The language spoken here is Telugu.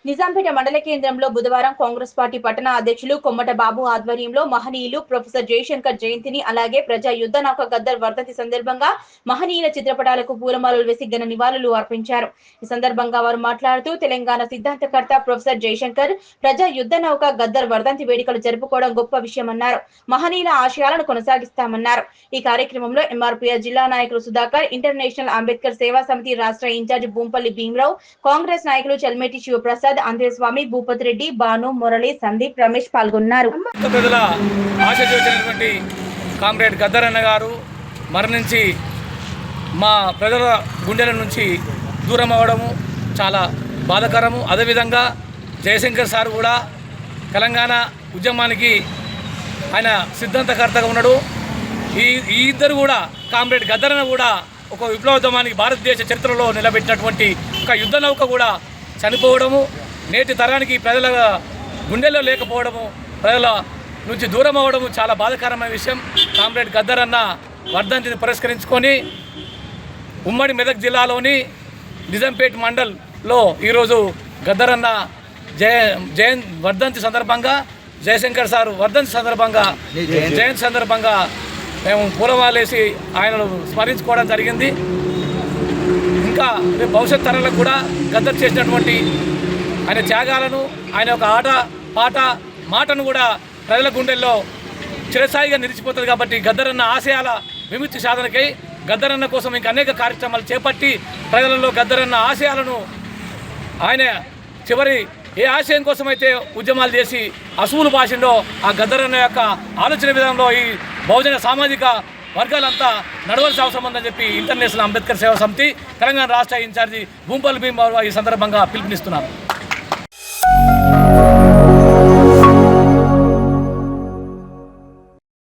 నిజాంపేట మండల కేంద్రంలో బుధవారం కాంగ్రెస్ పార్టీ పట్టణ అధ్యక్షులు కొమ్మట బాబు ఆధ్వర్యంలో మహనీయులు ప్రొఫెసర్ జయశంకర్ జయంతిని అలాగే ప్రజా యుద్ధ నౌక గద్దర్ వర్ధంతి సందర్భంగా మహనీయుల చిత్రపటాలకు పూలమాలలు వేసి ఘన నివాళులు అర్పించారు. ఈ సందర్భంగా వారు మాట్లాడుతూ తెలంగాణ సిద్ధాంతకర్త ప్రొఫెసర్ జయశంకర్ ప్రజా యుద్ధ నౌక గద్దర్ వర్ధంతి వేడుకలు జరుపుకోవడం గొప్ప విషయమన్నారు. మహనీయుల ఆశయాలను కొనసాగిస్తామన్నారు. ఈ కార్యక్రమంలో ఎంఆర్పీఎస్ జిల్లా నాయకులు సుధాకర్, ఇంటర్నేషనల్ అంబేద్కర్ సేవా సమితి రాష్ట్ర ఇన్ఛార్జ్ భూంపల్లి భీమరావు, కాంగ్రెస్ నాయకులు చల్మేటి శివప్రసాద్, అందేస్వామి, భూపతి రెడ్డి, బాను, మురళి, సందీప్, రమేష్ పాల్గొన్నారు. ప్రజల ఆశ చూసినటువంటి కామ్రేడ్ గద్దర్ అన్న గారు మరణించి మా ప్రజల గుండెల నుంచి దూరం అవ్వడము చాలా బాధాకరము. అదేవిధంగా జయశంకర్ సార్ కూడా తెలంగాణ ఉద్యమానికి ఆయన సిద్ధాంతకర్తగా ఉన్నాడు. ఈ ఇద్దరు కూడా కామ్రేడ్ గద్దర్ అన్న కూడా ఒక విప్లవోద్యమానికి భారతదేశ చరిత్రలో నిలబెట్టినటువంటి ఒక యుద్ధ నౌక కూడా చనిపోవడము, నేటి తరానికి ప్రజల గుండెల్లో లేకపోవడము, ప్రజల నుంచి దూరం అవ్వడము చాలా బాధాకరమైన విషయం. కామ్రేడ్ గద్దర్ అన్న వర్ధంతిని పురస్కరించుకొని ఉమ్మడి మెదక్ జిల్లాలోని నిజాంపేట మండల్లో ఈరోజు గద్దర్ అన్న వర్ధంతి సందర్భంగా, జయశంకర్ సారు వర్ధంతి సందర్భంగా, జయంతి సందర్భంగా మేము పూలమాలేసి ఆయనను స్మరించుకోవడం జరిగింది. ఇంకా భవిష్యత్ తరాలకు కూడా గద్దర్ చేసినటువంటి ఆయన త్యాగాలను, ఆయన ఒక ఆట పాట మాటను కూడా ప్రజల గుండెల్లో చిరస్థాయిగా నిలిచిపోతుంది. కాబట్టి గద్దర్ అన్న ఆశయాల విముక్తి సాధనకై గద్దర్ అన్న కోసం ఇంకా అనేక కార్యక్రమాలు చేపట్టి ప్రజలలో గద్దర్ అన్న ఆశయాలను, ఆయన చివరి ఏ ఆశయం కోసమైతే ఉద్యమాలు చేసి అసూలు భాషలో ఆ గద్దర్ అన్న యొక్క ఆలోచన విధానంలో ఈ బహుజన సామాజిక వర్గాలంతా నడవలసిన అవసరం ఉందని చెప్పి ఇంటర్నేషనల్ అంబేద్కర్ సేవా సమితి తెలంగాణ రాష్ట్ర ఇన్ఛార్జి భూంపల్లి భీమరావు ఈ సందర్భంగా పిలుపునిస్తున్నారు.